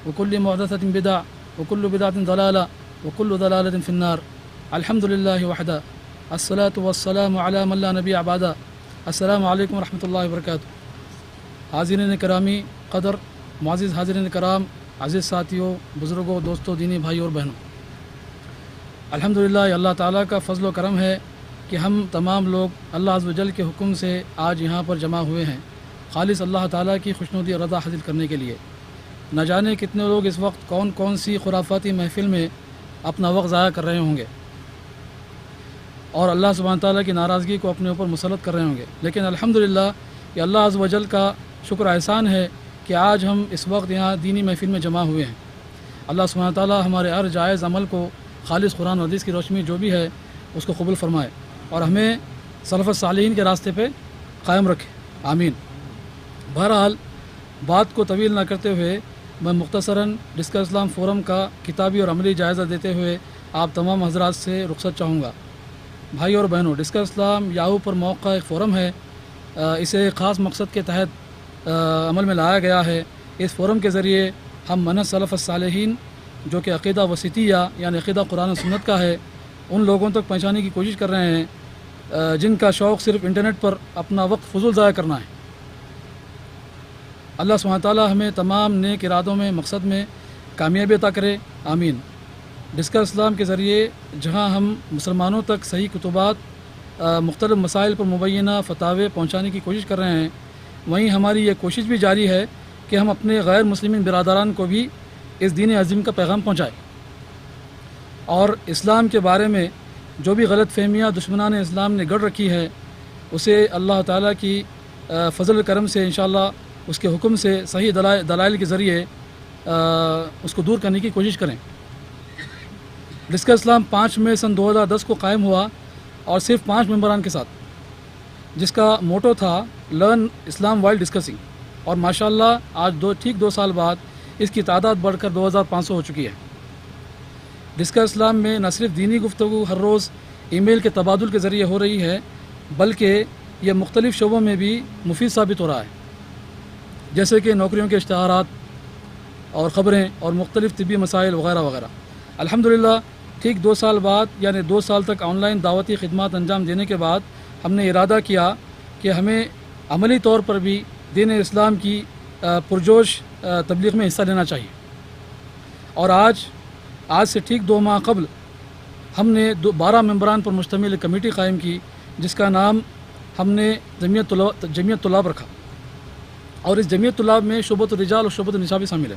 وكل محدثة بدعة وكل بدعة ضلالة وكل ضلالة في النار. الحمد لله وحده الصلاة والسلام على من لا نبي بعده. السلام علیکم ورحمۃ اللہ وبرکاتہ. حاضرین کرامی قدر، معزز حاضرین کرام، عزیز ساتھیوں، بزرگوں، دوستوں، دینی بھائی اور بہنوں، الحمدللہ اللہ تعالیٰ کا فضل و کرم ہے کہ ہم تمام لوگ اللہ عز و جل کے حکم سے آج یہاں پر جمع ہوئے ہیں خالص اللہ تعالیٰ کی خوشنودی اور رضا حاصل کرنے کے لیے. نہ جانے کتنے لوگ اس وقت کون کون سی خرافاتی محفل میں اپنا وقت ضائع کر رہے ہوں گے اور اللہ سبحانہ تعالیٰ کی ناراضگی کو اپنے اوپر مسلط کر رہے ہوں گے، لیکن الحمدللہ یہ اللہ عز و جل کا شکر احسان ہے کہ آج ہم اس وقت یہاں دینی محفل میں جمع ہوئے ہیں. اللہ سبحانہ تعالیٰ ہمارے ہر جائز عمل کو خالص قرآن و حدیث کی روشنی جو بھی ہے اس کو قبول فرمائے اور ہمیں سلف الصالحین کے راستے پہ قائم رکھے، آمین. بہرحال بات کو طویل نہ کرتے ہوئے میں مختصراً ڈسکس اسلام فورم کا کتابی اور عملی جائزہ دیتے ہوئے آپ تمام حضرات سے رخصت چاہوں گا. بھائی اور بہنوں، ڈسکس اسلام یاہو پر موقع ایک فورم ہے. اسے ایک خاص مقصد کے تحت عمل میں لایا گیا ہے. اس فورم کے ذریعے ہم منہج سلف الصالحین جو کہ عقیدہ وسطیہ یعنی عقیدہ قرآن و سنت کا ہے ان لوگوں تک پہنچانے کی کوشش کر رہے ہیں جن کا شوق صرف انٹرنیٹ پر اپنا وقت فضول ضائع کرنا ہے. اللہ سبحانہ تعالیٰ ہمیں تمام نیک ارادوں میں مقصد میں کامیابی عطا کرے، آمین. ڈسکس اسلام کے ذریعے جہاں ہم مسلمانوں تک صحیح کتبات مختلف مسائل پر مبینہ فتاوے پہنچانے کی کوشش کر رہے ہیں، وہیں ہماری یہ کوشش بھی جاری ہے کہ ہم اپنے غیر مسلمین برادران کو بھی اس دین عظیم کا پیغام پہنچائیں اور اسلام کے بارے میں جو بھی غلط فہمیاں دشمنان اسلام نے گڑھ رکھی ہے اسے اللہ تعالیٰ کی فضل کرم سے انشاءاللہ اس کے حکم سے صحیح دلائل کے ذریعے اس کو دور کرنے کی کوشش کریں. ڈسکس اسلام 5 مئی سن 2010 کو قائم ہوا اور صرف 5 ممبران کے ساتھ، جس کا موٹو تھا لرن اسلام وائل ڈسکسنگ، اور ماشاءاللہ آج ٹھیک 2 سال بعد اس کی تعداد بڑھ کر 2500 ہو چکی ہے. ڈسکس اسلام میں نہ صرف دینی گفتگو ہر روز ای میل کے تبادل کے ذریعے ہو رہی ہے بلکہ یہ مختلف شعبوں میں بھی مفید ثابت ہو رہا ہے، جیسے کہ نوکریوں کے اشتہارات اور خبریں اور مختلف طبی مسائل وغیرہ وغیرہ. الحمدللہ ٹھیک 2 سال بعد یعنی 2 سال تک آن لائن دعوتی خدمات انجام دینے کے بعد ہم نے ارادہ کیا کہ ہمیں عملی طور پر بھی دین اسلام کی پرجوش تبلیغ میں حصہ لینا چاہیے. اور آج سے ٹھیک 2 ماہ قبل ہم نے 12 ممبران پر مشتمل ایک کمیٹی قائم کی جس کا نام ہم نے جمعیت طلاب رکھا، اور اس جمعیت طلاب میں شعبۃ الرجال اور شعبۃ النساء بھی شامل ہے.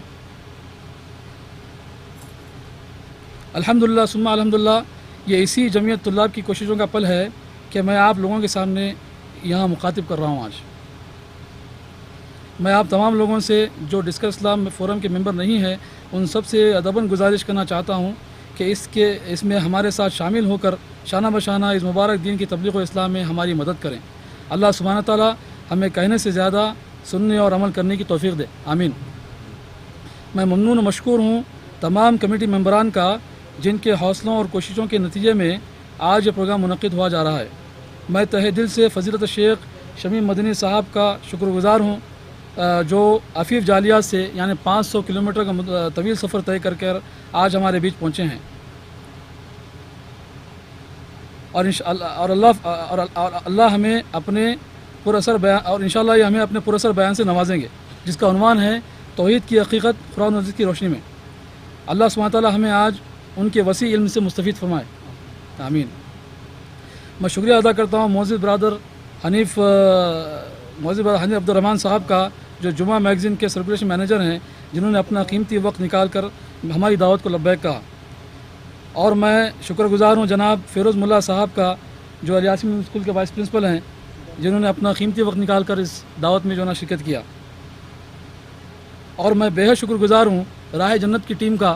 الحمدللہ ثم الحمدللہ یہ اسی جمعیت طلاب کی کوششوں کا پل ہے کہ میں آپ لوگوں کے سامنے یہاں مخاطب کر رہا ہوں. آج میں آپ تمام لوگوں سے جو ڈسکس اسلام فورم کے ممبر نہیں ہیں ان سب سے ادباً گزارش کرنا چاہتا ہوں کہ اس میں ہمارے ساتھ شامل ہو کر شانہ بشانہ اس مبارک دین کی تبلیغ و اسلام میں ہماری مدد کریں. اللہ سبحانہ تعالیٰ ہمیں کہنے سے زیادہ سننے اور عمل کرنے کی توفیق دے، آمین. میں ممنون و مشکور ہوں تمام کمیٹی ممبران کا جن کے حوصلوں اور کوششوں کے نتیجے میں آج یہ پروگرام منعقد ہوا جا رہا ہے. میں تہہ دل سے فضیلت شیخ شمیم مدنی صاحب کا شکر گزار ہوں جو عفیف جالیات سے یعنی 500 کلومیٹر کا طویل سفر طے کر آج ہمارے بیچ پہنچے ہیں، اور اللہ ہمیں اپنے پراثر بیان اور انشاءاللہ یہ ہمیں اپنے پراثر بیان سے نوازیں گے جس کا عنوان ہے توحید کی حقیقت قرآن و حدیث کی روشنی میں. اللہ سبحانہ تعالیٰ ہمیں آج ان کے وسیع علم سے مستفید فرمائے، آمین. میں شکریہ ادا کرتا ہوں معزز برادر حنیف عبد الرحمن صاحب کا جو جمعہ میگزین کے سرکولیشن مینیجر ہیں، جنہوں نے اپنا قیمتی وقت نکال کر ہماری دعوت کو لبیک کہا. اور میں شکر گزار ہوں جناب فیروز ملا صاحب کا جو الیاسمین اسکول کے وائس پرنسپل ہیں، جنہوں نے اپنا قیمتی وقت نکال کر اس دعوت میں جو نا شرکت کیا. اور میں بے حد شکر گزار ہوں راہ جنت کی ٹیم کا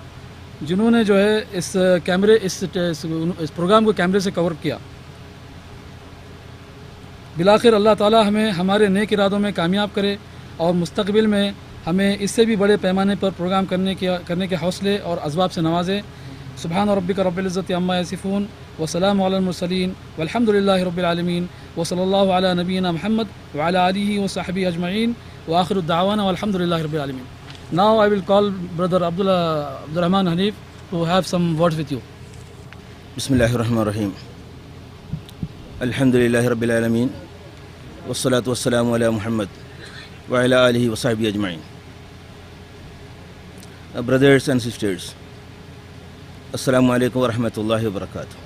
جنہوں نے جو ہے اس پروگرام کو کیمرے سے کور کیا. بالآخر اللہ تعالیٰ ہمیں ہمارے نیک ارادوں میں کامیاب کرے اور مستقبل میں ہمیں اس سے بھی بڑے پیمانے پر پروگرام کرنے کے حوصلے اور اسباب سے نوازے. سبحان ربک رب العزت عما یصفون وسلام علی المرسلین والحمد للہ رب العالمین وصلی اللہ علی نبینا محمد وعلی آلہ وصحبہ اجمعین وآخر الدعوانا والحمد للہ رب العالمین. Now I will call Brother Abdurrahman Hanif to have some words with you. Bismillahirrahmanirrahim. Alhamdulillahi Rabbil Alameen. Wassalatu wassalamu ala Muhammad wa ala alihi wa sahbihi ajma'in. Brothers and sisters, Assalamu alaikum wa rahmatullahi wa barakatuh.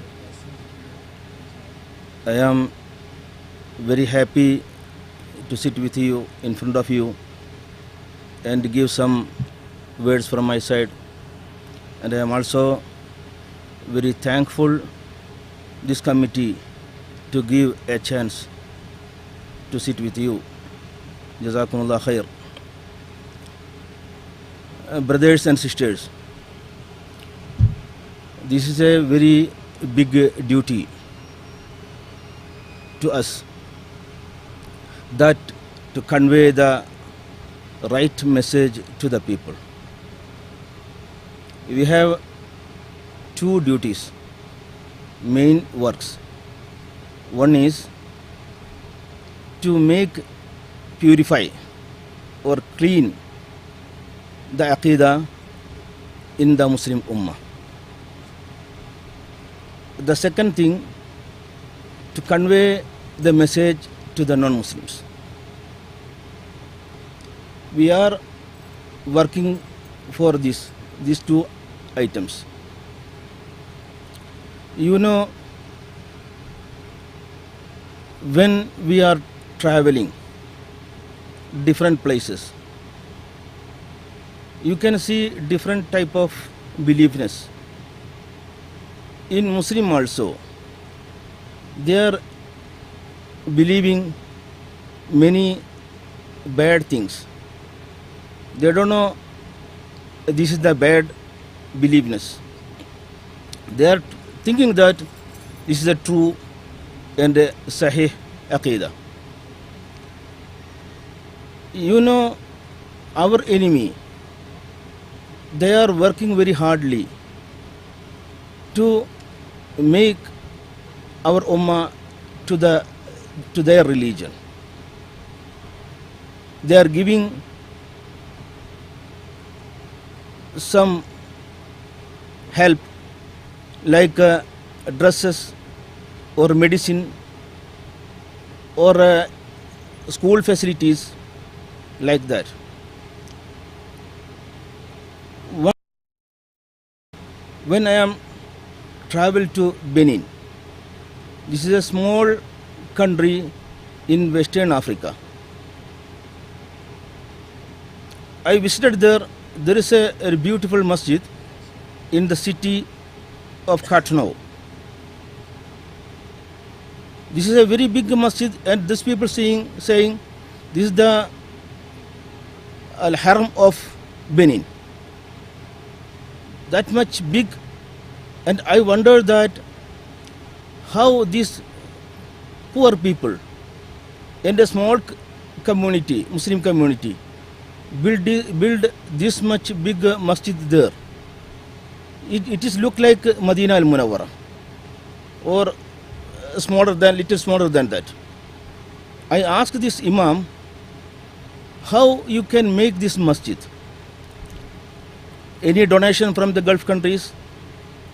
I am very happy to sit with you, in front of you, and give some words from my side. And I am also very thankful this committee to give a chance to sit with you. Jazakumullah khair. Brothers and sisters, this is a very big duty to us, that to convey the right message to the people. We have two duties, main works. One is to make, purify or clean the Aqidah in the Muslim Ummah. The second thing, to convey the message to the non-Muslims. We are working for these two items. You know, when we are traveling different places, you can see different type of beliefness. In Muslim also, they are believing many bad things. They don't know this is the bad beliefness. They are thinking that this is the true and sahih aqidah. You know, our enemy, they are working very hardly to make our ummah to their religion. They are giving some help like dresses or medicine or school facilities like that. When I am traveled to Benin, this is a small country in Western Africa. I visited there. There is a beautiful masjid in the city of Katno. This is a very big masjid, and these people saying this is the Al-Haram of Benin. That much big, and I wonder that how these poor people in a small community, Muslim community, build this much big masjid there. It is look like Madina al-Munawwara, or little smaller than that. I asked this Imam, how you can make this masjid? Any donation from the Gulf countries?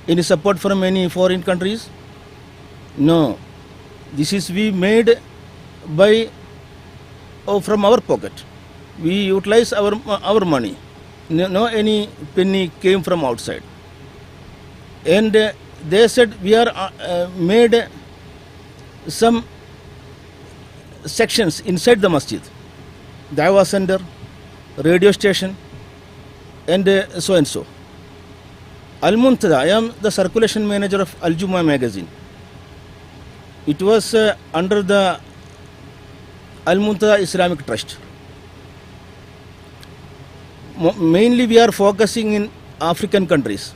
Any support from any foreign countries? No. This is we made by from our pocket. We utilize our money. No any penny came from outside. And they said we are made some sections inside the masjid. Dawah center, radio station, and so and so. Al-Muntada, I am the circulation manager of Al-Jumu'ah magazine. It was under the Al-Muntada Islamic Trust. Mainly we are focusing in African countries,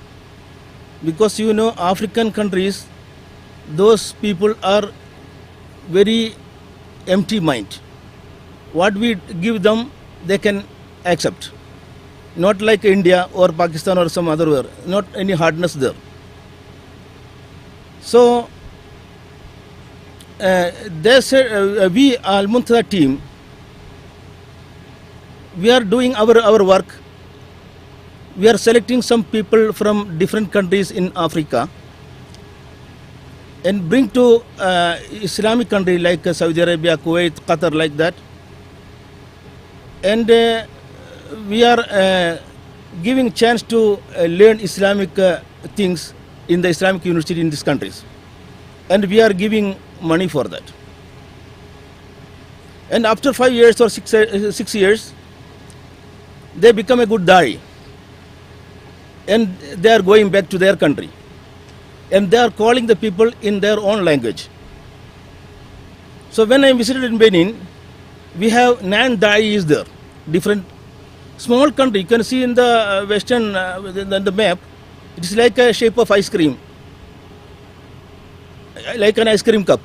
because you know African countries, those people are very empty mind. What we give them, they can accept. Not like India or Pakistan or some other where, not any hardness there. So they said we Al-Muntada team, we are doing our work we are selecting some people from different countries in Africa and bring to Islamic country like Saudi Arabia, Kuwait, Qatar, like that. And we are giving chance to learn Islamic things in the Islamic university in these countries. And we are giving money for that. And after 5 years or 6 years, they become a good da'i. And they are going back to their country. And they are calling the people in their own language. So when I visited in Benin, we have 9 da'is there, different small country. You can see in the western, the map, it is like a shape of ice cream, like an ice cream cup.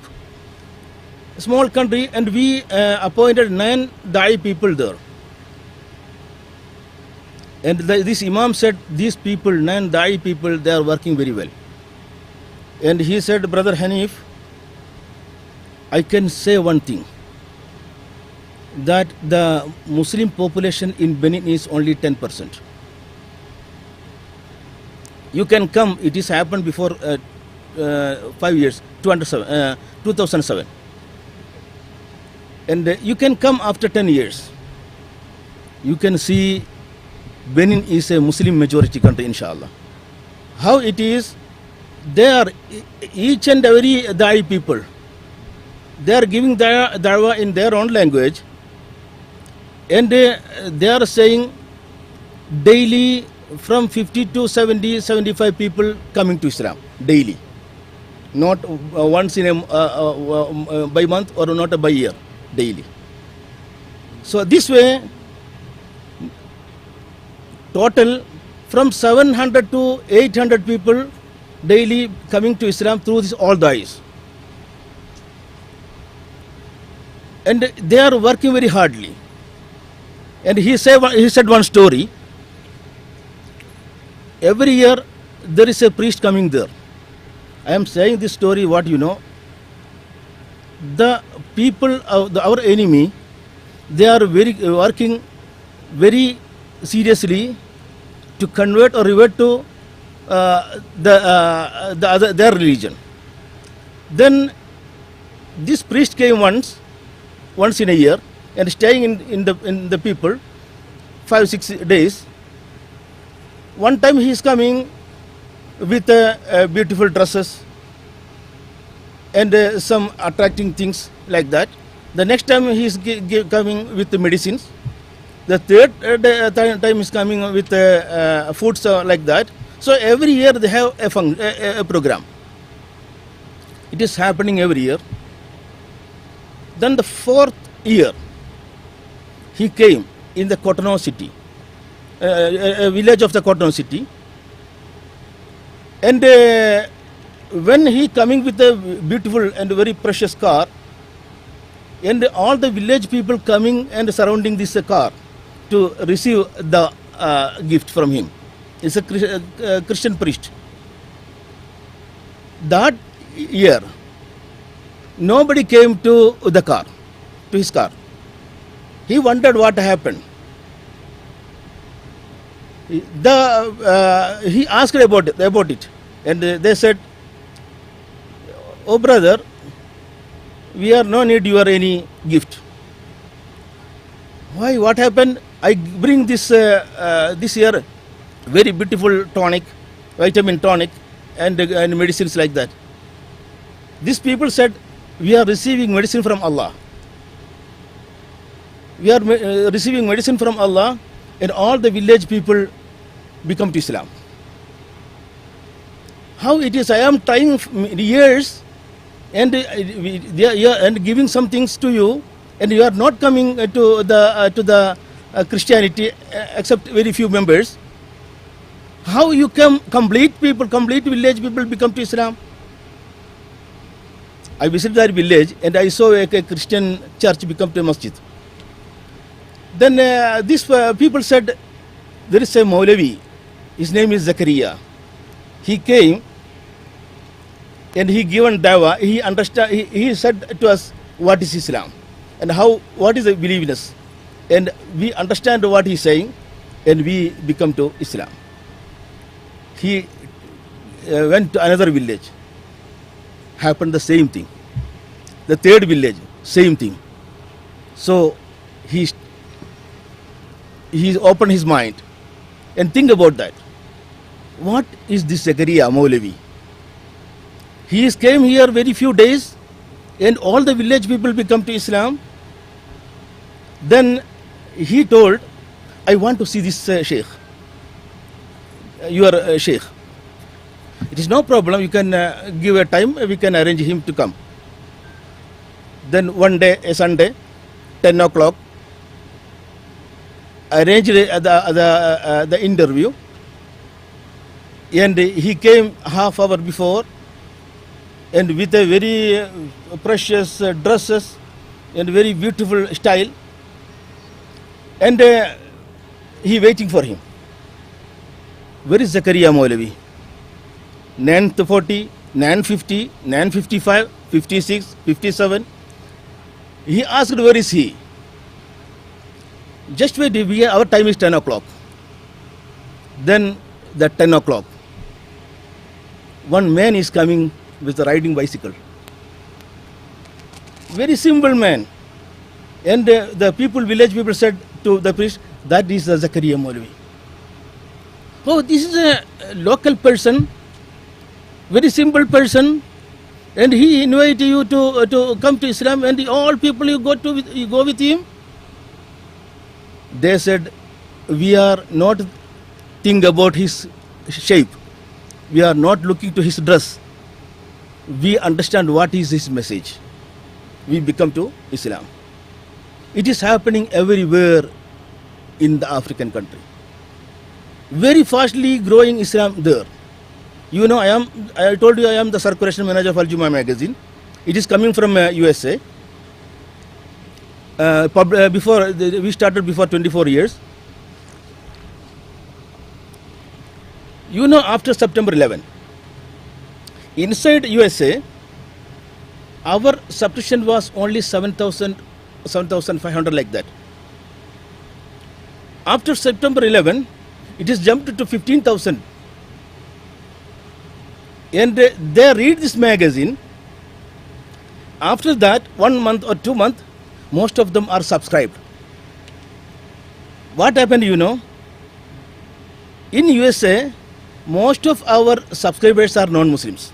Small country, and we appointed 9 da'i people there. And this Imam said, these people, 9 da'i people, they are working very well. And he said, Brother Hanif, I can say one thing, that the Muslim population in Benin is only 10%. You can come, it has happened before 5 years, 2007. And you can come after 10 years. You can see Benin is a Muslim majority country, inshallah. How it is, they are each and every da'i people, they are giving their da'wah in their own language, and they are saying daily from 50 to 70, 75 people coming to Islam daily, not once in a by month or not by year, daily. So this way, total from 700 to 800 people daily coming to Islam through this all da'is. And they are working very hardly. And he said one story. Every year there is a priest coming there. I am saying this story, what you know. The people of our enemy, they are working very seriously to convert or revert to their religion. Then this priest came once in a year and staying in the people 5-6 days. One time he is coming with beautiful dresses and some attracting things like that. The next time he is coming with the medicines. The third time is coming with foods like that. So every year they have a program. It is happening every year. Then the 4th year, he came in the Cotonou city, a village of the Cotonou city. And when he coming with a beautiful and very precious car, and all the village people coming and surrounding this car to receive the gift from him. It's a Christian priest. That year, nobody came to the car, to his car. He wondered what happened. He asked about it, and they said, "Oh brother, we are no need your any gift." Why? What happened? I bring this year very beautiful tonic, vitamin tonic, and medicines like that. These people said, we are receiving medicine from Allah. We are receiving medicine from Allah, and all the village people become to Islam. How it is? I am trying years, and and giving some things to you, and you are not coming to the Christianity except very few members. How you can complete village people become to Islam? I visited that village and I saw a Christian church become to a masjid. Then these people said, there is a Maulavi, his name is Zakaria. He came and he given dawah, he said to us what is Islam and what is the believingness. And we understand what he is saying and we become to Islam. he went to another village. Happened the same thing. The third village, same thing. So he opened his mind and think about that. What is this Zakaria Maulavi? He came here very few days and all the village people become to Islam. Then he told, I want to see this Sheikh, your Sheikh. It is no problem, you can give a time, we can arrange him to come. Then one day, a Sunday, 10 o'clock, arranged the interview, and he came half hour before and with a very precious dresses and very beautiful style, and he waiting for him. Where is Zakaria Maulavi? 9:40, 9:50, 9:55, 56, 57. He asked, where is he? Just wait, our time is 10 o'clock. Then the 10 o'clock, one man is coming with a riding bicycle. Very simple man. And the people, village people said to the priest, that is Zakaria Maulavi. Oh, this is a local person, very simple person, and he invited you to come to Islam, and all people you go with him. They said, we are not thinking about his shape. We are not looking to his dress. We understand what is his message. We become to Islam. It is happening everywhere in the African country. Very fastly growing Islam there. You know, I told you I am the circulation manager of Al Juma magazine. It is coming from USA. We started before 24 years. You know, after September 11, inside USA, our subscription was only 7,000, 7,500 like that. After September 11, it is jumped to 15,000. And they read this magazine. After that, 1 month or 2 months, most of them are subscribed. What happened, you know? In USA, most of our subscribers are non-Muslims.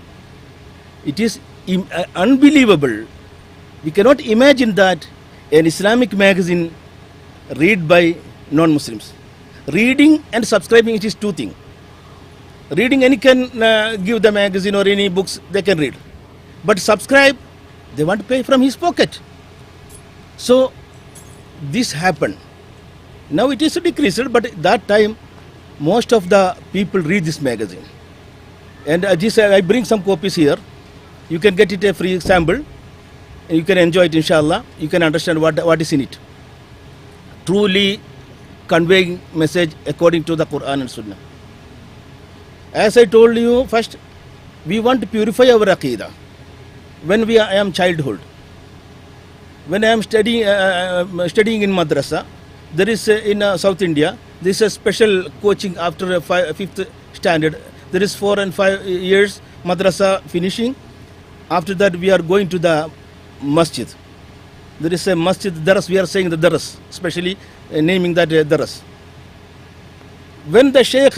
It is unbelievable. We cannot imagine that an Islamic magazine read by non-Muslims. Reading and subscribing, it is two things. Reading, any can give the magazine or any books, they can read. But subscribe, they want to pay from his pocket. So this happened. Now it is decreased, but at that time, most of the people read this magazine. And I bring some copies here. You can get it a free sample. And you can enjoy it, inshallah. You can understand what is in it. Truly conveying message according to the Quran and Sunnah. As I told you, first, we want to purify our Aqidah. When I am childhood, when I am studying in madrasa, there is in South India, there is a special coaching after 5th standard. There is 4 and 5 years madrasa finishing. After that, we are going to the masjid. There is a masjid daras, we are saying the daras, especially naming that daras. When the sheikh,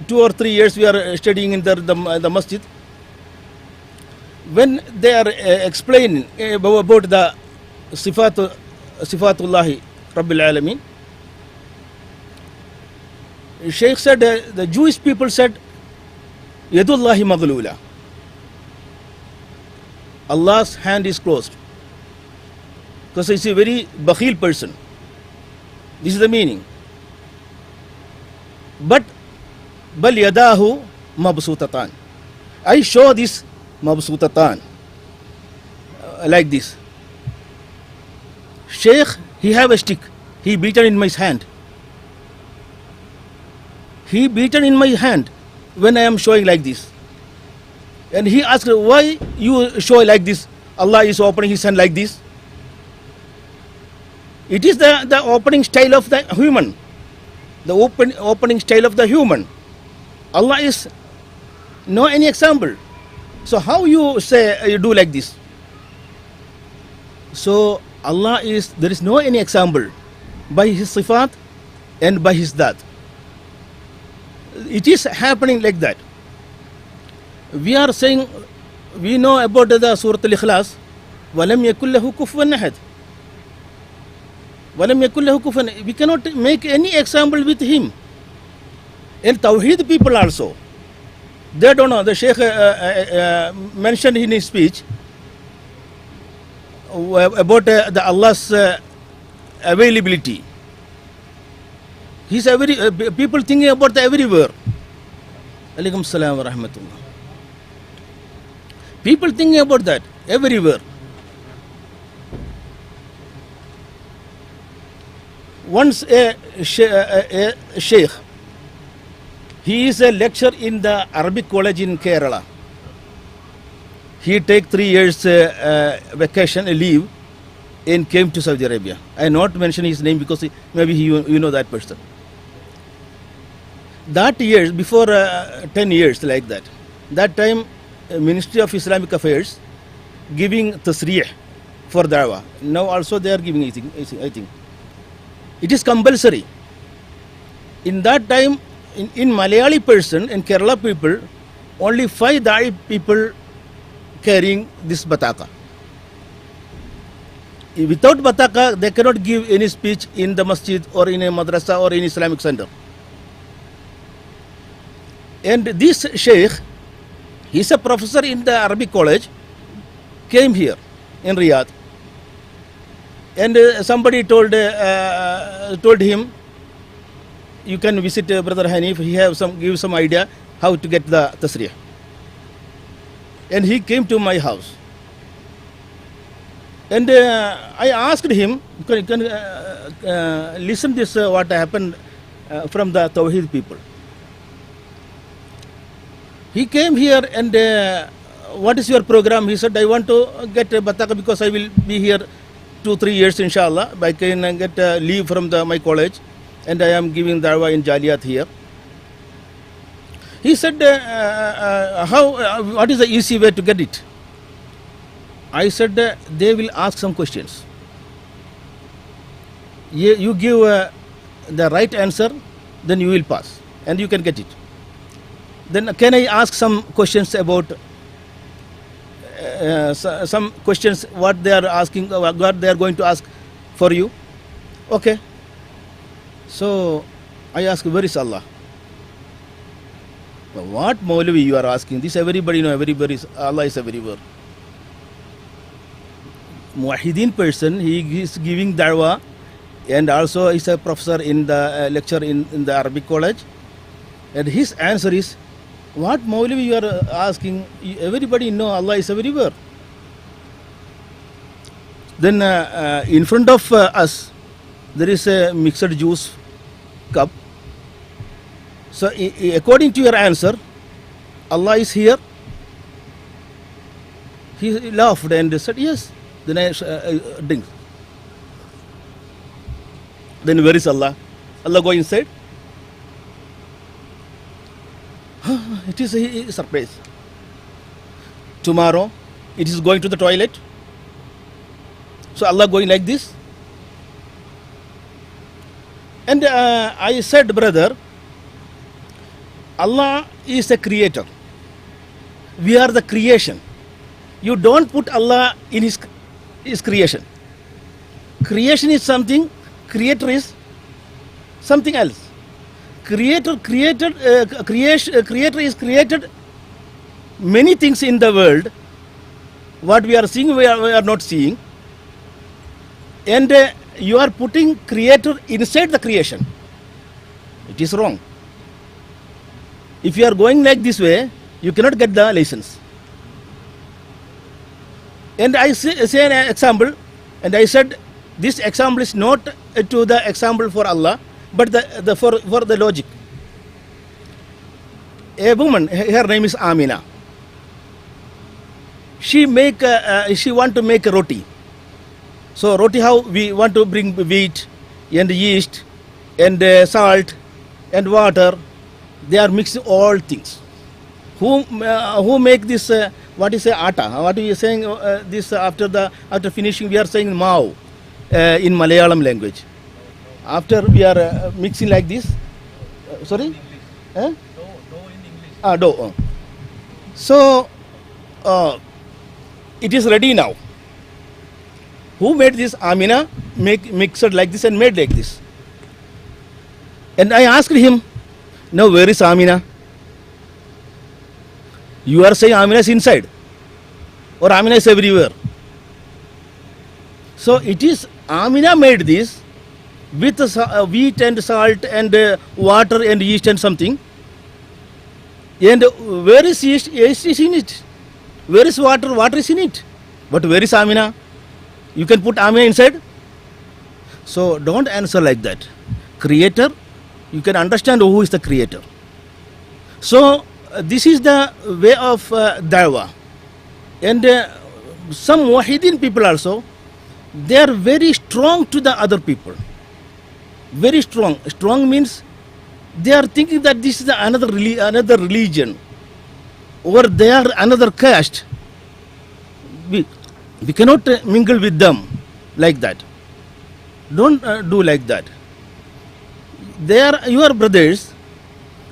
2 or 3 years we are studying in the masjid, when they are explaining about the Sifatullahi Rabbil Alameen, Sheikh said, the Jewish people said, Yadullahi Maghlula. Allah's hand is closed. Because he's a very bakhil person. This is the meaning. But bal yadahu mabsutatan. I show this mabsutatan like this. Sheikh, he have a stick. He beaten in my hand. He beaten in my hand when I am showing like this. And he asked, why you show like this? Allah is opening his hand like this. It is the opening style of the human. The opening style of the human. Allah is no any example. So how you say you do like this? So Allah is, there is no any example by His sifat and by His dat. It is happening like that. We are saying, we know about the Surah Al-Ikhlas, وَلَمْ يَكُنْ لَهُ كُفُوًا أَحَدٌ. وَلَمْ يَكُنْ لَهُ كُفُوًا. We cannot make any example with Him. And Tawheed people also, they don't know. The Shaykh mentioned in his speech about the Allah's availability. He's people thinking about the everywhere. Alaikum salam wa rahmatullah. People thinking about that everywhere. Once a sheikh, he is a lecturer in the Arabic college in Kerala. He take 3 years vacation leave and came to Saudi Arabia. I not mention his name because maybe you know that person. That years, before 10 years like that, that time Ministry of Islamic Affairs giving tasrih for da'wah. Now also they are giving, I think. It is compulsory. In that time, in Malayali person, in Kerala people, only 5 da'i people carrying this bataka. Without bataka, they cannot give any speech in the masjid or in a madrasa or in Islamic center. And this sheikh, he is a professor in the Arabic college, came here in Riyadh. And somebody told him, you can visit Brother Hanif, he have give some idea how to get the tasrih. And he came to my house. And I asked him, can listen this what happened from the Tawheed people. He came here and what is your program? He said, I want to get a bataka because I will be here 2-3 years inshallah. I can get leave from my college and I am giving da'wah in Jaliyat here. He said, what is the easy way to get it? I said, they will ask some questions. You give the right answer, then you will pass and you can get it. Then can I ask some questions about some questions what they are asking, what they are going to ask for you? Okay. So I ask, where is Allah? What Maulavi you are asking? This everybody know, Allah is everywhere. Muwahideen person, he is giving da'wah and also is a professor in the lecture in the Arabic college. And his answer is, what Maulavi you are asking? Everybody know Allah is everywhere. Then in front of us, there is a mixed juice cup. So according to your answer, Allah is here. He laughed and said, yes. Then I drink. Then where is Allah? Allah go inside. It is a surprise. Tomorrow, it is going to the toilet. So Allah going like this. And I said, brother, Allah is a creator. We are the creation. You don't put Allah in his creation. Creation is something, creator is something else. Creator is created many things in the world. What we are seeing, we are not seeing. And you are putting creator inside the creation. It is wrong. If you are going like this way, you cannot get the license. And I say an example, and I said this example is not to the example for Allah, but for the logic. A woman, her name is Amina. She want to make a roti. So roti, how we want to bring wheat and yeast and salt and water They are mixing all things. Who make this? What is atta? What are you saying? This after finishing, we are saying mau in Malayalam language. After we are mixing like this. Sorry. Dough in English. Dough. So it is ready now. Who made this? Amina mixed like this and made like this. And I asked him, now where is Amina? You are saying Amina is inside, or Amina is everywhere. So it is Amina made this with wheat and salt and water and yeast and something. And where is yeast? Yeast is in it. Where is water? Water is in it. But where is Amina? You can put Amina inside. So don't answer like that. Creator, you can understand who is the creator. So this is the way of da'wah. And some Wahidin people also, they are very strong to the other people. Very strong. Strong means they are thinking that this is another religion, or they are another caste. We cannot mingle with them like that. Don't do like that. They are your brothers.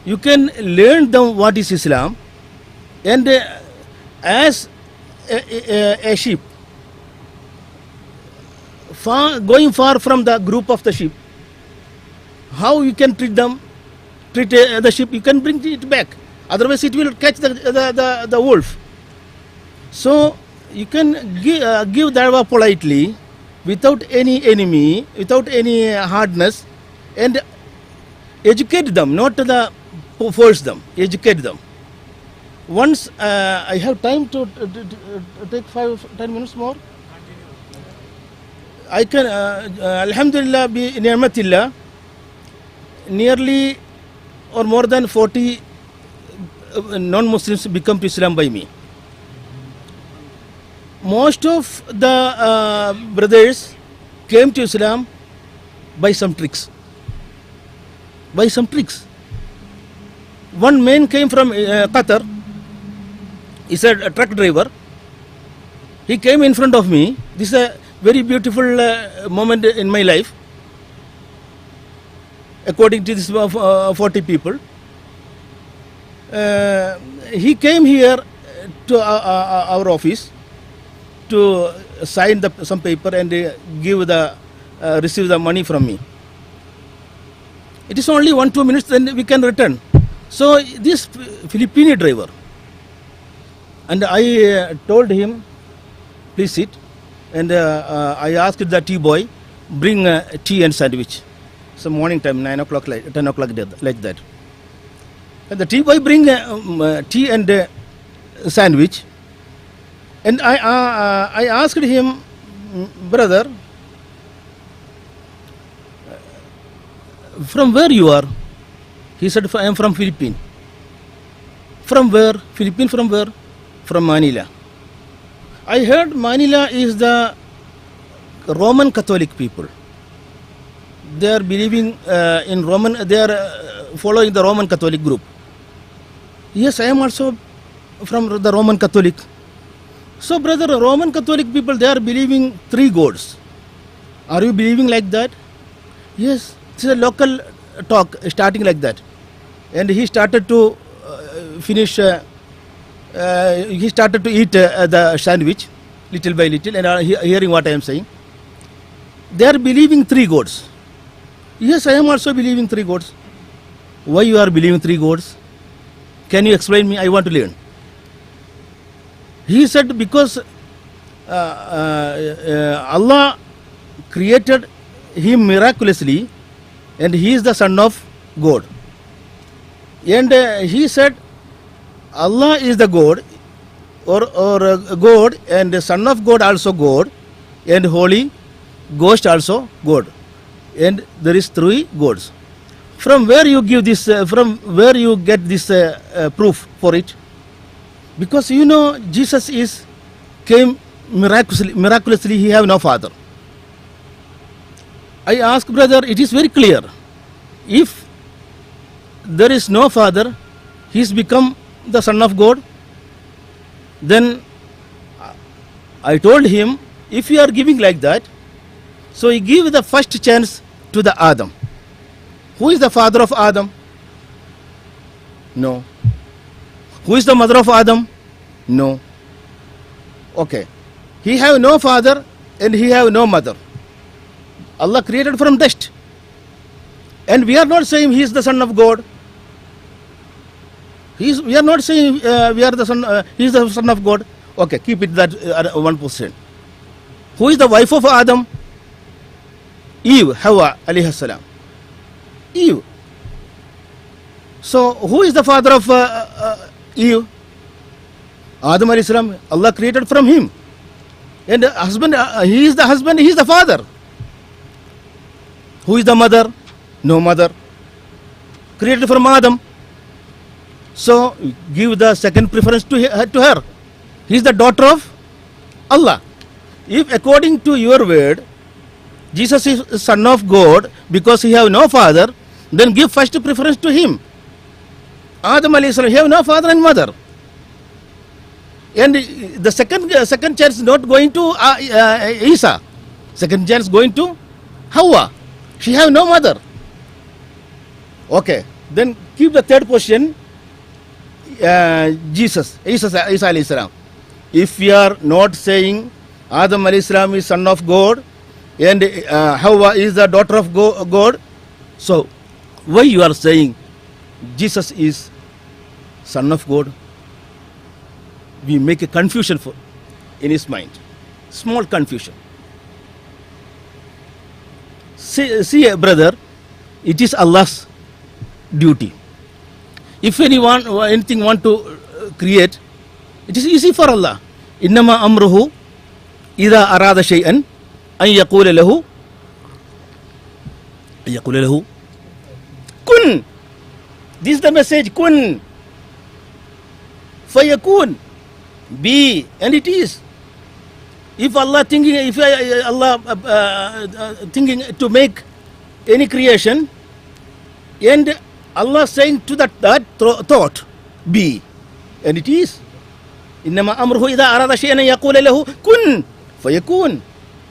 You can learn them what is Islam, and as a sheep going far from the group of the sheep, how you can treat the sheep? You can bring it back. Otherwise, it will catch the wolf. So you can give da'wah politely, without any enemy, without any hardness, and educate them, not force them. Educate them. Once I have time to take 5-10 minutes more. I can, Alhamdulillah, bi ni'matillah, nearly or more than 40 non-Muslims become to Islam by me. Most of the brothers came to Islam by some tricks. One man came from Qatar. He's a truck driver. He came in front of me. This is a very beautiful moment in my life, according to this 40 people. He came here to our office to sign some paper and receive the money from me. It is only 1-2 minutes, then we can return. So this Filipino driver, and I told him, please sit. And I asked the tea boy, bring tea and sandwich. So morning time, 9 o'clock, 10 o'clock, like that. And the tea boy bring tea and sandwich. And I asked him, brother, from where you are? He said, I am from Philippines. From where? Philippines from where? From Manila. I heard Manila is the Roman Catholic people. They are believing in Roman, they are following the Roman Catholic group. Yes, I am also from the Roman Catholic. So brother, Roman Catholic people, they are believing 3 gods. Are you believing like that? Yes, it's a local talk starting like that. And he started to he started to eat the sandwich little by little, and hearing what I am saying. They are believing 3 gods. Yes, I am also believing 3 gods. Why you are believing 3 gods? Can you explain me? I want to learn. He said, because Allah created him miraculously, and he is the son of God. And he said, Allah is the God, or God, and the Son of God also God, and Holy Ghost also God, and there is 3 gods. From where you give this? From where you get this proof for it? Because you know Jesus came miraculously. He have no father. I ask brother, it is very clear. If there is no father, he's become the son of God. Then I told him, if you are giving like that, so he give the first chance to the Adam. Who is the father of Adam? No. Who is the mother of Adam? No. Okay. He have no father and he have no mother. Allah created from dust. And we are not saying he is the son of God. We are not saying we are the son. He is the son of God. Okay, keep it that 1%. Who is the wife of Adam? Eve, Hawa alayhi salam. Eve. So who is the father of Eve? Adam alayhi salam. Allah created from him. And husband, he is the husband, he is the father. Who is the mother? No mother. Created from Adam. So give the second preference to her. He is the daughter of Allah. If according to your word, Jesus is son of God because he have no father, then give first preference to him. Adam alayhi salam have no father and mother. And the second chance not going to Isa. Second chance going to Hawa. She have no mother. Okay. Then keep the third question. Jesus, Isa alayhi salam. If we are not saying Adam alayhi salam is son of God and Hawa is the daughter of God, so why you are saying Jesus is son of God? We make a confusion in his mind. Small confusion. See, brother, it is Allah's duty. If anything want to create, it is easy for Allah. Innama amruhu idha arada shay'an an yaqula lahu kun. This is the message, kun fayakun, be, and it is. If Allah thinking to make any creation, and Allah saying to that thought, be, and it is. Innama amruhu idha arada shay'an yaqula lahu kun fayakun.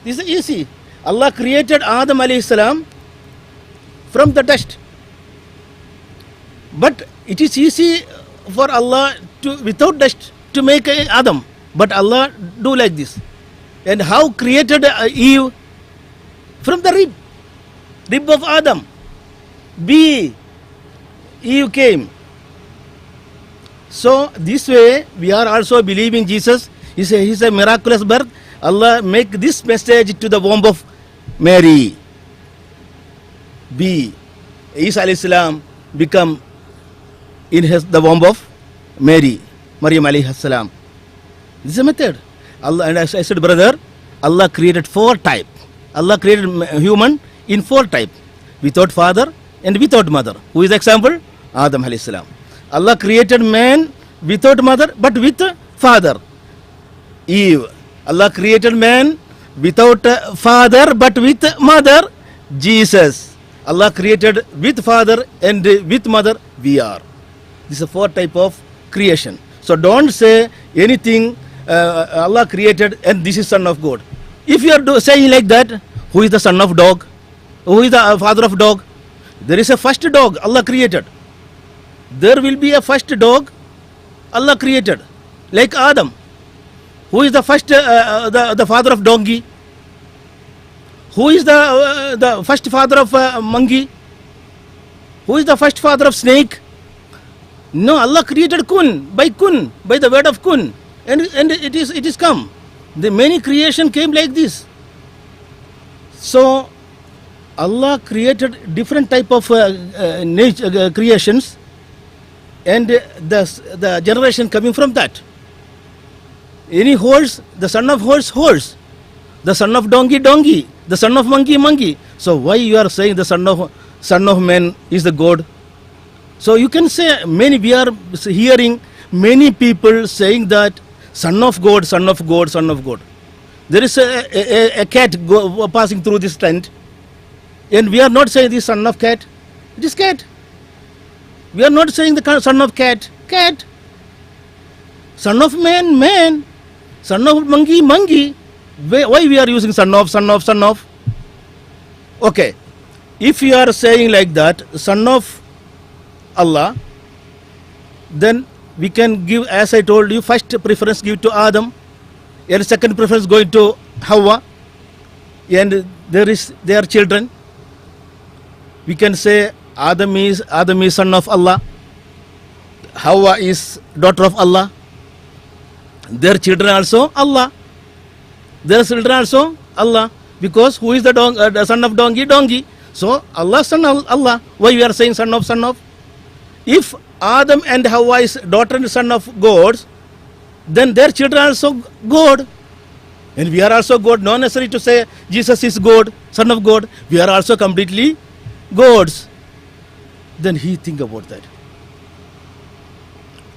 This is easy. Allah created Adam alayhi salam from the dust. But it is easy for Allah to without dust to make Adam. But Allah do like this. And how created Eve? From the rib of Adam. Be, Eve came. So this way we are also believing Jesus is a miraculous birth. Allah make this message to the womb of Mary. Be, Isa alayhi salam become in the womb of Mary, Maryam alayhi salam. This is a method. Allah, and as I said, brother, Allah created 4 types. Allah created human in 4 types, without father and without mother. Who is the example? Adam alayhi salam. Allah created man without mother but with father. Eve. Allah created man without father but with mother. Jesus. Allah created with father and with mother. We are. This is 4 type of creation. So don't say anything Allah created and this is son of God. If you are saying like that, who is the son of dog? Who is the father of dog? There is a first dog Allah created. There will be a first dog Allah created, like Adam. Who is the first the father of donkey? Who is the first father of monkey? Who is the first father of snake? No, Allah created kun, by the word of kun, and it is come. The many creation came like this. So Allah created different type of nature creations, and the generation coming from that. Any horse, the son of horse, the son of donkey, the son of monkey. So why you are saying the son of man is the God? So you can say we are hearing many people saying that son of God. There is a cat passing through this tent, and we are not saying this son of cat. It is cat. We are not saying the son of cat, cat. Son of man, man. Son of monkey, monkey. Why we are using son of, son of, son of? Okay. If you are saying like that, son of Allah, then we can give, as I told you, first preference give to Adam, and second preference going to Hawa, and there is their children. We can say Adam is son of Allah, Hawa is daughter of Allah, their children also Allah, their children also Allah, because who is the son of donkey? Donkey. So Allah, son of Allah. Why we are saying son of, son of? If Adam and Hawa is daughter and son of gods, then their children are also God. And we are also God. Not necessary to say Jesus is God, son of God. We are also completely gods. Then he think about that.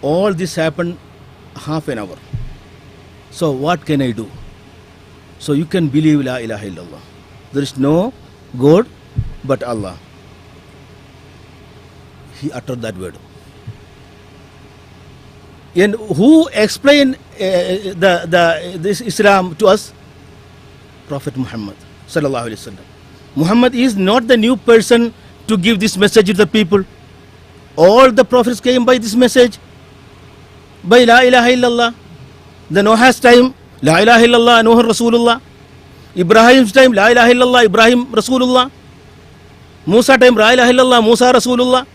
All this happened half an hour. So what can I do? So you can believe La ilaha illallah. There is no God but Allah. He uttered that word. And who explained this Islam to us? Prophet Muhammad sallallahu alaihi wasallam. Muhammad is not the new person to give this message to the people. All the prophets came by this message, by La ilaha illallah. The Noah's time, La ilaha illallah, Noah Rasulullah. Ibrahim's time, La ilaha illallah, Ibrahim Rasulullah. Musa time, La ilaha illallah, Musa Rasulullah.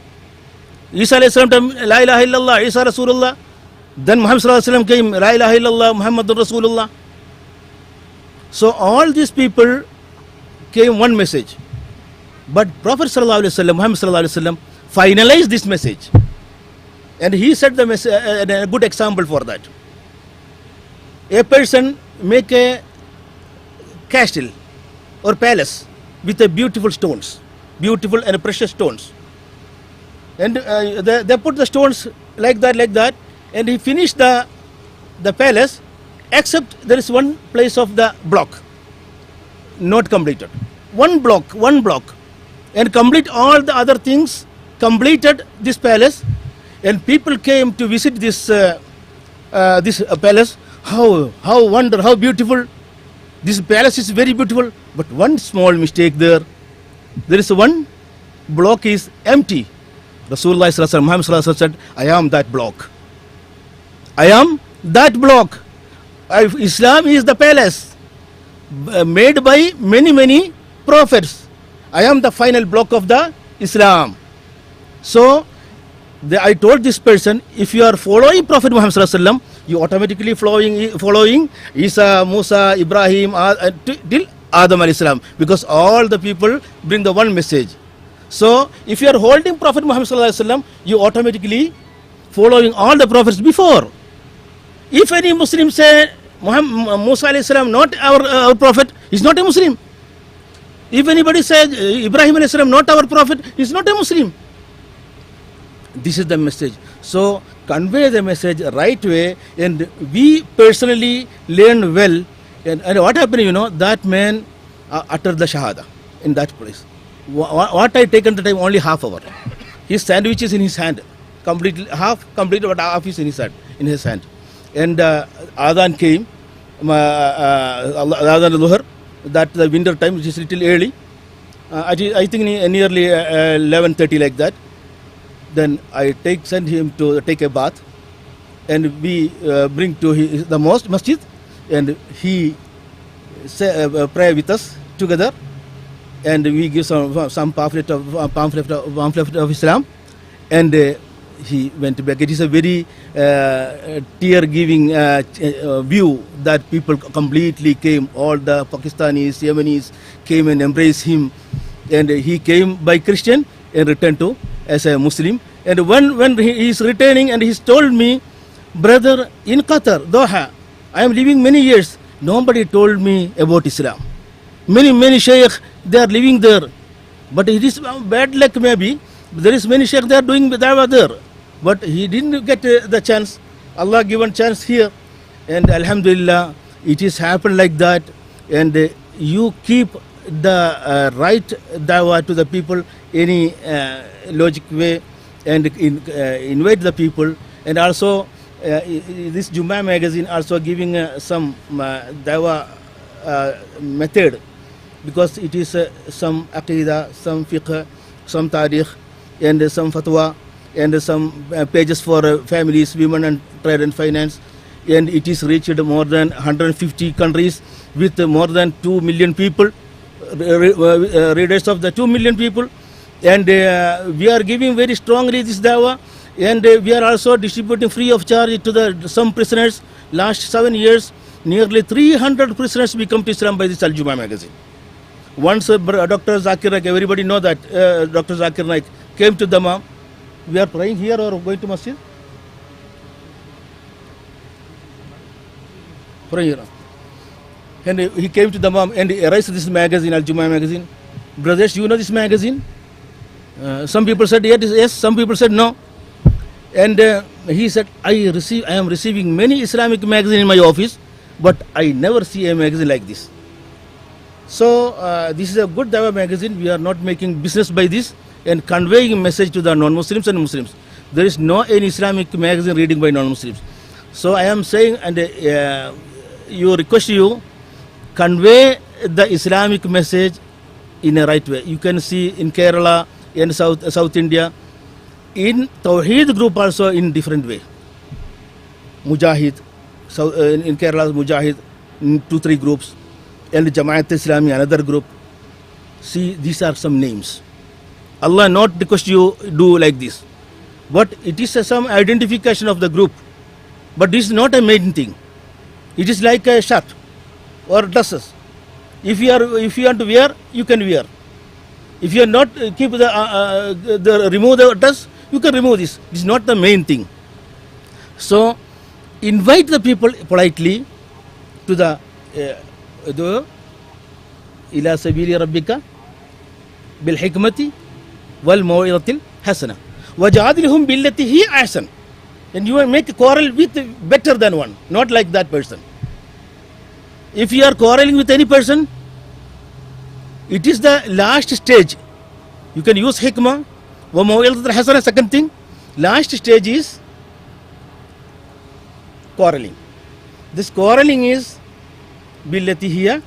Isa alayhi salam time, La ilaha illallah, Isa Rasulullah. Then Muhammad sallallahu alaihi wasallam came, La ilaha illallah, Muhammadur Rasulullah. So all these people came one message. But Prophet sallallahu alaihi wasallam, Muhammad sallallahu alaihi wasallam, finalized this message. And he said the message, a good example for that. A person make a castle or palace with a beautiful stones, beautiful and precious stones. And they put the stones like that, and he finished the palace, except there is one place of the block not completed. One block, and complete all the other things, completed this palace, and people came to visit this palace. How wonder, how beautiful. This palace is very beautiful, but one small mistake there. There is one block is empty. Rasulullah sallallahu alaihi wasallam, Muhammad sallallahu alaihi wasallam said, I am that block. I am that block. Islam is the palace made by many prophets. I am the final block of the Islam. So I told this person, if you are following Prophet Muhammad sallallahu alaihi wasallam, you automatically following Isa, Musa, Ibrahim till Adam alayhi salam, because all the people bring the one message. So if you are holding Prophet Muhammad sallallahu alaihi wasallam, you automatically following all the prophets before. If any Muslim say Musa alayhi salam not our prophet, he is not a Muslim. If anybody says Ibrahim alayhi salam not our prophet, he is not a Muslim. This is the message. So convey the message right way, and we personally learn well. And what happened, that man uttered the Shahada in that place. What I taken the time, only half hour. His sandwich is in his hand, completely but half is in his hand. And Adhan came, Adhan al-Dhuhr, that the winter time, which is little early. I think nearly 11:30 like that. Then I send him to take a bath, and we bring to the masjid, and he pray with us together, and we give some pamphlet of Islam, and he went back. It is a very tear-giving view that people completely came. All the Pakistanis, Yemenis came and embraced him, and he came by Christian and returned to as a Muslim. And when he is returning, and he's told me, brother, in Qatar, Doha, I am living many years. Nobody told me about Islam. Many shaykh, they are living there. But it is bad luck maybe. There is many shaykh, they are doing da'wah there. But he didn't get the chance. Allah given chance here. And Alhamdulillah, it is happened like that. And you keep the right da'wah to the people any logic way. and invite the people. And also this Jummah magazine also giving some dawa method, because it is some aqidah, some fiqh, some tarikh, and some fatwa, and some pages for families, women and trade and finance. And it is reached more than 150 countries with more than 2 million people, readers of the 2 million people. And we are giving very strongly this dawah, and we are also distributing free of charge to some prisoners. Last 7 years, nearly 300 prisoners become to Islam by this Al Jummah magazine. Once Dr. Zakir Naik, everybody know that Dr. Zakir Naik came to Dammam. We are praying here or going to masjid? Praying here. And he came to Dammam and he raised this magazine, Al Jummah magazine. Brothers, you know this magazine? Some people said yes, some people said no. And he said, I am receiving many Islamic magazines in my office, but I never see a magazine like this. So this is a good dawah magazine. We are not making business by this and conveying a message to the non-Muslims and Muslims. There is no any Islamic magazine reading by non-Muslims. So I am saying, and you request you convey the Islamic message in a right way. You can see in Kerala, in South India, in Tawheed group also in different way. Mujahid, so in Kerala Mujahid, 2-3 groups, and Jamaat Islami another group. See, these are some names. Allah not request you do like this, but it is some identification of the group. But this is not a main thing. It is like a shirt or dresses. If you want to wear, you can wear. If you are not keep the remove the dress, you can remove this. This is not the main thing. So invite the people politely to the ila sabili rabbika bil hikmati wal maw'izatil hasana wajadilhum billati hi ahsan. And you will make a quarrel with better than one, not like that person. If you are quarreling with any person, it is the last stage. You can use hikmah wa maw'izatil hasana. Second thing, last stage is quarreling. This quarreling is billati hiya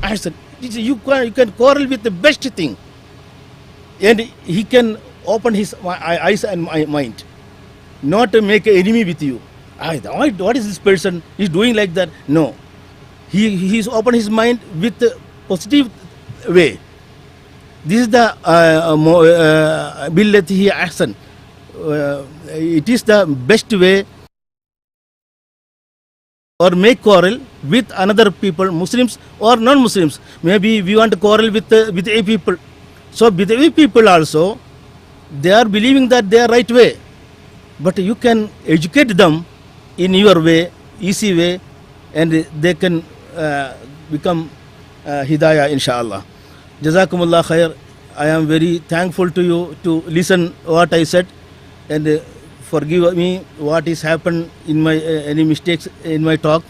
ahsan. You can quarrel with the best thing, and he can open his eyes and mind, not to make an enemy with you. What is this person? He's doing like that. No, he's open his mind with a positive way. This is the billati hiya ahsan. It is the best way. Or make quarrel with another people, Muslims or non-Muslims. Maybe we want to quarrel with a people. So Bid'awi people also, they are believing that they are right way. But you can educate them in your way, easy way, and they can become hidayah, inshallah. Jazakumullah khair. I am very thankful to you to listen what I said, and forgive me what is happened in my any mistakes in my talk.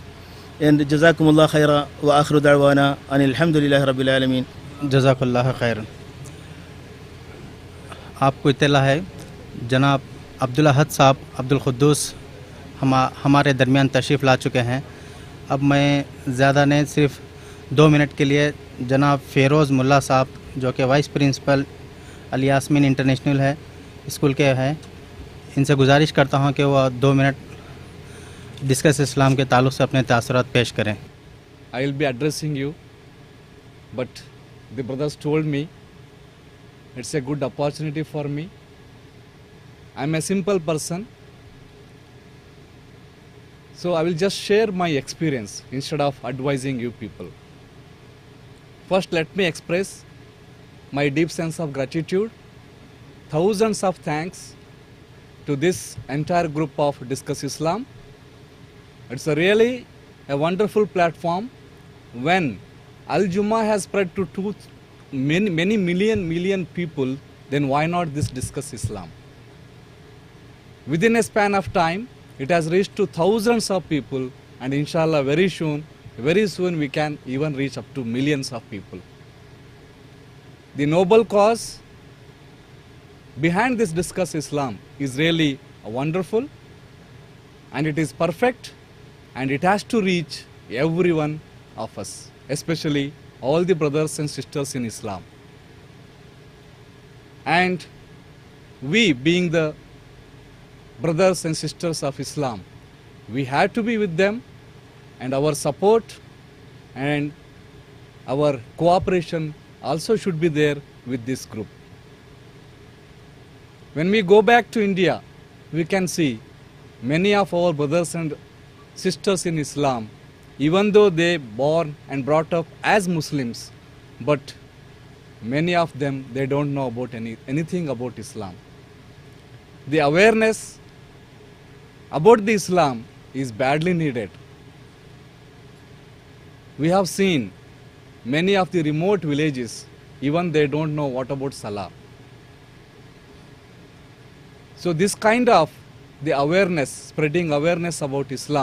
And jazakumullah khaira wa akhiru da'wana anil hamdulillahi rabbil alamin. जज़ाकल्लाह खैर। आपको इत्तला है जनाब अब्दुल अहद साहब अब्दुल क़ुद्दूस हमारे दरमियान तशरीफ़ ला चुके हैं। अब मैं ज़्यादा नहीं, सिर्फ 2 मिनट के लिए जनाब फ़ेरोज़ मुल्ला साहब जो कि वाइस प्रिंसिपल अल यास्मीन इंटरनेशनल है स्कूल के हैं, इनसे गुजारिश करता हूं कि वो 2 मिनट डिस्कस इस्लाम के ताल्लुक़ से अपने तासुरात पेश करें। I will be addressing you, but the brothers told me it's a good opportunity for me. I'm a simple person, so I will just share my experience instead of advising you people. First, let me express my deep sense of gratitude. Thousands of thanks to this entire group of Discuss Islam. It's really a wonderful platform. When Al Jummah has spread to many million people, then why not this Discuss Islam? Within a span of time, it has reached to thousands of people, and inshallah very soon we can even reach up to millions of people. The noble cause behind this Discuss Islam is really wonderful, and it is perfect, and it has to reach every one of us, especially all the brothers and sisters in Islam. And we, being the brothers and sisters of Islam, we have to be with them, and our support and our cooperation also should be there with this group. When we go back to India, we can see many of our brothers and sisters in Islam, even though they born and brought up as Muslims, but many of them, they don't know about anything about Islam. The awareness about the Islam is badly needed. We have seen many of the remote villages, even they don't know what about Salah. So this kind of the awareness, spreading awareness about Islam